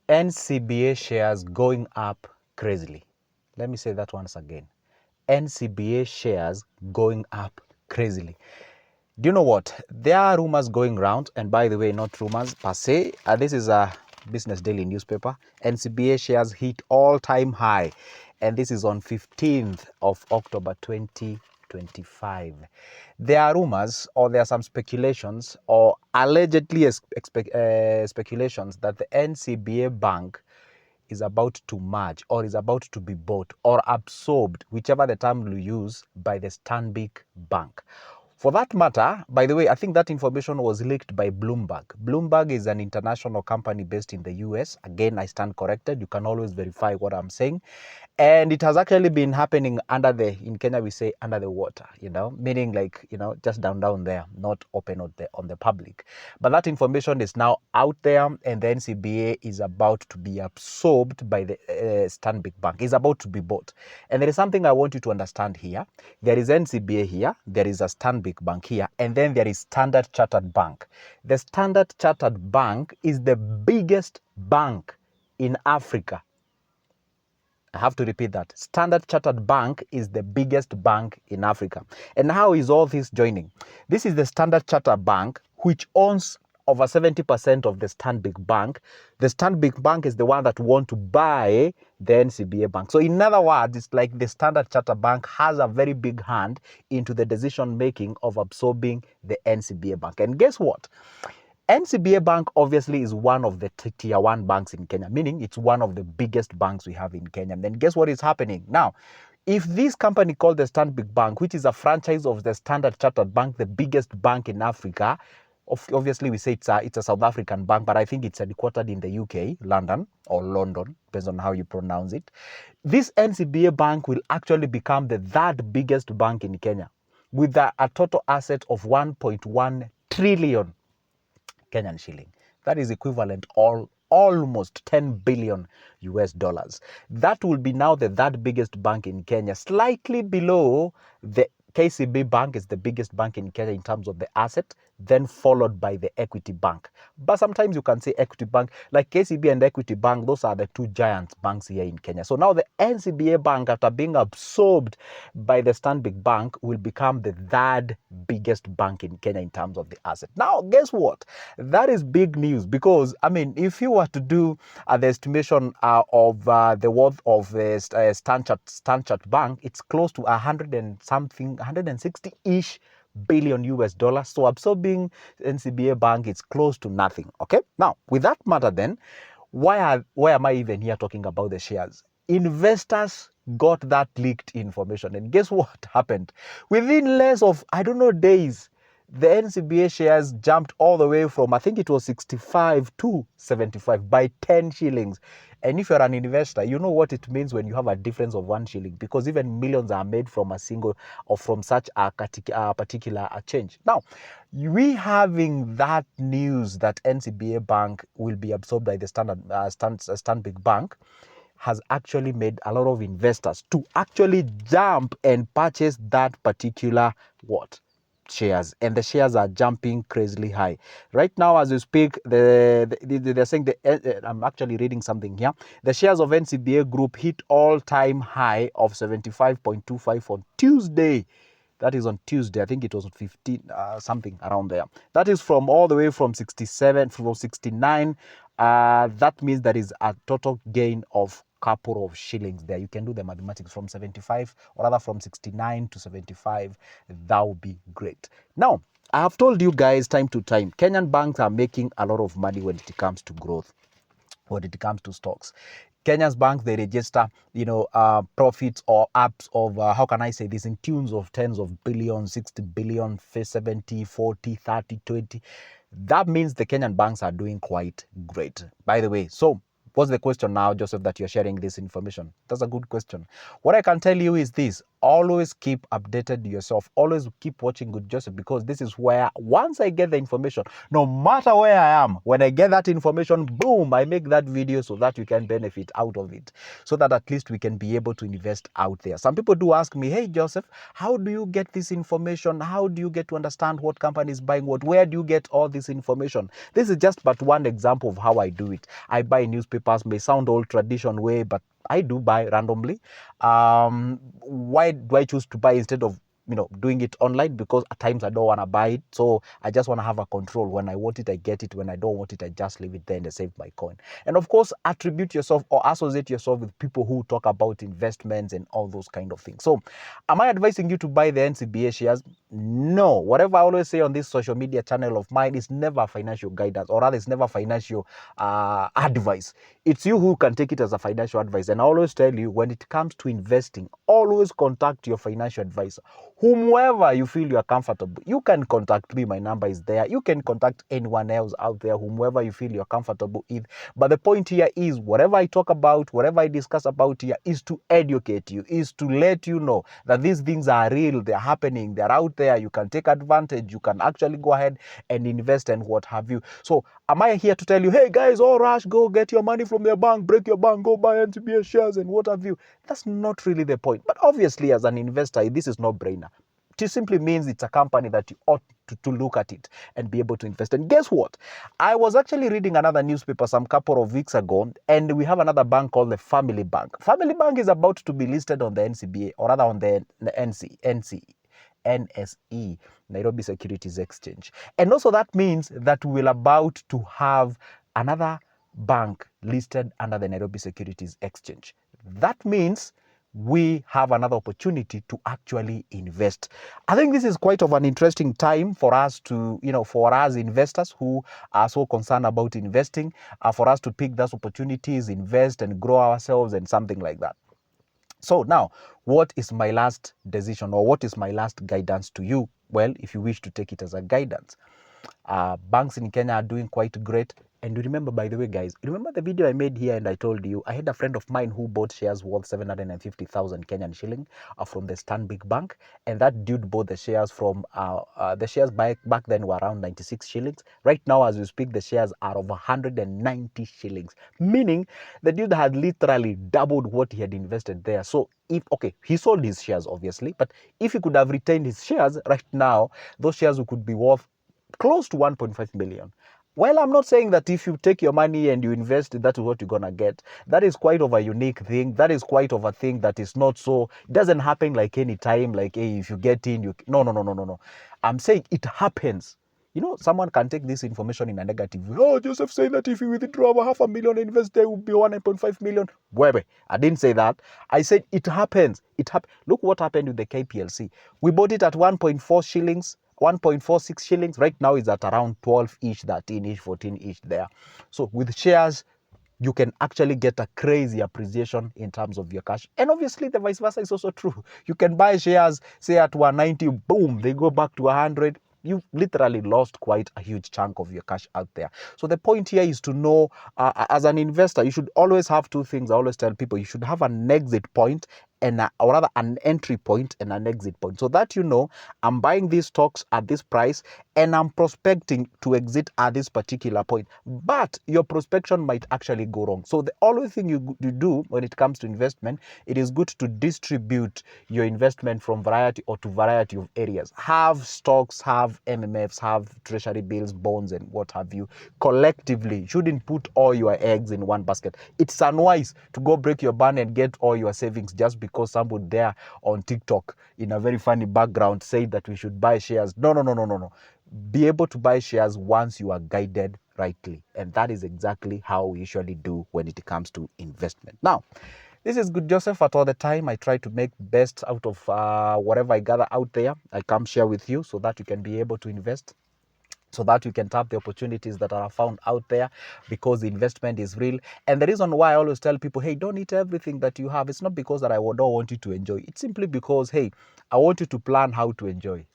NCBA shares going up crazily. Let me say that once again. NCBA shares going up crazily. Do you know what? There are rumors going around, and by the way, not rumors per se. This is a Business Daily newspaper. NCBA shares hit all-time high, and this is on 15th of October 2025. There are rumors, or there are some speculations, or allegedly speculations that the NCBA Bank is about to merge or is about to be bought or absorbed, whichever the term you use, by the Stanbic Bank. For that matter, by the way, I think that information was leaked by Bloomberg. Bloomberg is an international company based in the US. Again, I stand corrected. You can always verify what I'm saying. And it has actually been happening in Kenya we say under the water, meaning like, just down there, not open on the public. But that information is now out there, and the NCBA is about to be absorbed by the Stanbic Bank. It's about to be bought. And there is something I want you to understand here. There is NCBA here, there is a Stanbic Bank here, and then there is Standard Chartered Bank. The Standard Chartered Bank is the biggest bank in Africa. I have to repeat that. Standard Chartered Bank is the biggest bank in Africa. And how is all this joining? This is the Standard Chartered Bank, which owns over 70% of the Stanbic Bank. The Stanbic Bank is the one that want to buy the NCBA Bank. So in other words, it's like the Standard Chartered Bank has a very big hand into the decision making of absorbing the NCBA Bank. And guess what? NCBA Bank obviously is one of the tier 1 banks in Kenya, meaning it's one of the biggest banks we have in Kenya. And then guess what is happening? Now, if this company called the Stanbic Bank, which is a franchise of the Standard Chartered Bank, the biggest bank in Africa, obviously we say it's a South African bank, but I think it's headquartered in the UK, London, or London, depends on how you pronounce it. This NCBA Bank will actually become the third biggest bank in Kenya with a total asset of 1.1 trillion Kenyan shilling. That is equivalent almost 10 billion US dollars. That will be now the third biggest bank in Kenya, slightly below the KCB Bank is the biggest bank in Kenya in terms of the asset, then followed by the Equity Bank. But sometimes you can say Equity Bank, like KCB and Equity Bank, those are the two giant banks here in Kenya. So now the NCBA Bank, after being absorbed by the Stanbic Bank, will become the third biggest bank in Kenya in terms of the asset. Now, guess what? That is big news because, if you were to do the estimation of the worth of Standard Bank, it's close to 160-ish billion US dollars. So absorbing NCBA Bank, it's close to nothing. Okay. Now, with that matter, then, why am I even here talking about the shares? Investors got that leaked information, and guess what happened? Within less of, days, the NCBA shares jumped all the way from, I think it was 65 to 75 by 10 shillings. And if you're an investor, you know what it means when you have a difference of 1 shilling, because even millions are made from a single or from such a particular change. Now, we having that news that NCBA Bank will be absorbed by the Stanbic Bank has actually made a lot of investors to actually jump and purchase that particular shares, and the shares are jumping crazily high right now as we speak. They're saying I'm actually reading something here. The shares of NCBA Group hit all-time high of 75.25 on Tuesday. That is on Tuesday. I think it was 15 something around there. That is from all the way from 69. That means there is a total gain of couple of shillings there. You can do the mathematics from 75, or rather from 69 to 75. That would be great. Now, I have told you guys time to time, Kenyan banks are making a lot of money when it comes to growth, when it comes to stocks. Kenya's banks, they register, profits or ups of, how can I say this, in tunes of tens of billions, 60 billion, 70, 40, 30, 20. That means the Kenyan banks are doing quite great. By the way, so what's the question now, Joseph, that you're sharing this information? That's a good question. What I can tell you is this. always keep updated yourself. Always keep watching Good Joseph, because this is where once I get the information, no matter where I am, when I get that information, boom, I make that video so that you can benefit out of it, so that at least we can be able to invest out there. Some people do ask me, hey Joseph, how do you get this information? How do you get to understand what company is buying what? Where do you get all this information? This is just but one example of how I do it. I buy newspapers, may sound old tradition way, but I do buy randomly. Why do I choose to buy instead of doing it online? Because at times I don't want to buy it, so I just want to have a control. When I want it, I get it. When I don't want it, I just leave it there and I save my coin. And of course, attribute yourself or associate yourself with people who talk about investments and all those kind of things. So am I advising you to buy the NCBA shares? No. Whatever I always say on this social media channel of mine is never financial guidance, or rather it's never financial advice. It's you who can take it as a financial advice. And I always tell you, when it comes to investing, always contact your financial advisor, whomever you feel you are comfortable. You can contact me, my number is there. You can contact anyone else out there, whomever you feel you're comfortable with. But the point here is, whatever I talk about, whatever I discuss about here, is to educate you, is to let you know that these things are real, they're happening, they're out there. You can take advantage, you can actually go ahead and invest and what have you. So am I here to tell you, hey guys, all rush, go get your money from your bank, break your bank, go buy NCBA shares and what have you? That's not really the point. But obviously, as an investor, this is no brainer. It simply means it's a company that you ought to look at it and be able to invest. And guess what? I was actually reading another newspaper some couple of weeks ago, and we have another bank called the Family Bank. Family Bank is about to be listed on the NCBA, or rather on the NSE, Nairobi Securities Exchange. And also that means that we're about to have another bank listed under the Nairobi Securities Exchange. That means we have another opportunity to actually invest. I think this is quite of an interesting time for us to, for us investors who are so concerned about investing, for us to pick those opportunities, invest and grow ourselves and something like that. So now, what is my last decision, or what is my last guidance to you? Well, if you wish to take it as a guidance, banks in Kenya are doing quite great. And you remember, by the way, guys, remember the video I made here and I told you I had a friend of mine who bought shares worth 750,000 Kenyan shilling from the Stanbic Bank, and that dude bought the shares from the shares back then were around 96 shillings. Right now, as we speak, the shares are of 190 shillings, meaning the dude had literally doubled what he had invested there. So he sold his shares obviously, but if he could have retained his shares right now, those shares could be worth close to 1.5 million. Well, I'm not saying that if you take your money and you invest, that is what you're going to get. That is quite of a unique thing. That is quite of a thing that is not so, it doesn't happen like any time, like, hey, if you get in, no. I'm saying it happens. Someone can take this information in a negative way. Oh, Joseph saying that if you withdraw over 500,000 and invest, there will be 1.5 million. Wait, I didn't say that. I said it happens. Look what happened with the KPLC. We bought it at 1.4 shillings. 1.46 shillings. Right now it's at around 12-ish, 13-ish, 14-ish there. So with shares, you can actually get a crazy appreciation in terms of your cash. And obviously the vice versa is also true. You can buy shares, say at 190, boom, they go back to 100. You've literally lost quite a huge chunk of your cash out there. So the point here is to know, as an investor, you should always have two things. I always tell people you should have an exit point or rather an entry point and an exit point, so that I'm buying these stocks at this price and I'm prospecting to exit at this particular point. But your prospection might actually go wrong. So the only thing you do when it comes to investment, it is good to distribute your investment from variety of areas. Have stocks, have MMFs, have treasury bills, bonds, and what have you. Collectively, you shouldn't put all your eggs in one basket. It's unwise to go break your bank and get all your savings just because somebody there on TikTok in a very funny background said that we should buy shares. No. Be able to buy shares once you are guided rightly. And that is exactly how we usually do when it comes to investment. Now, this is Good Joseph. At all the time, I try to make best out of whatever I gather out there. I come share with you so that you can be able to invest, so that you can tap the opportunities that are found out there, because the investment is real. And the reason why I always tell people, hey, don't eat everything that you have. It's not because that I don't want you to enjoy. It's simply because, hey, I want you to plan how to enjoy.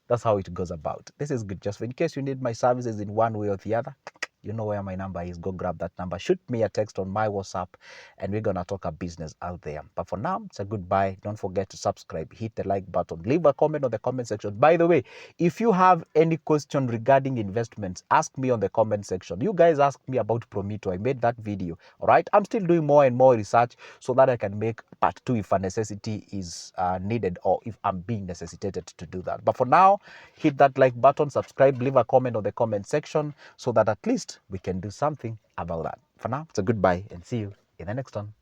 That's how it goes about. This is Good Joseph. In case you need my services in one way or the other, You know where my number is. Go grab that number. Shoot me a text on my WhatsApp, and we're going to talk a business out there. But for now, it's a goodbye. Don't forget to subscribe, hit the like button, leave a comment on the comment section. By the way, if you have any question regarding investments, ask me on the comment section. You guys asked me about Promito. I made that video. All right. I'm still doing more and more research so that I can make part 2 if a necessity is needed, or if I'm being necessitated to do that. But for now, hit that like button, subscribe, leave a comment on the comment section so that at least we can do something about that. For now, it's a goodbye and see you in the next one.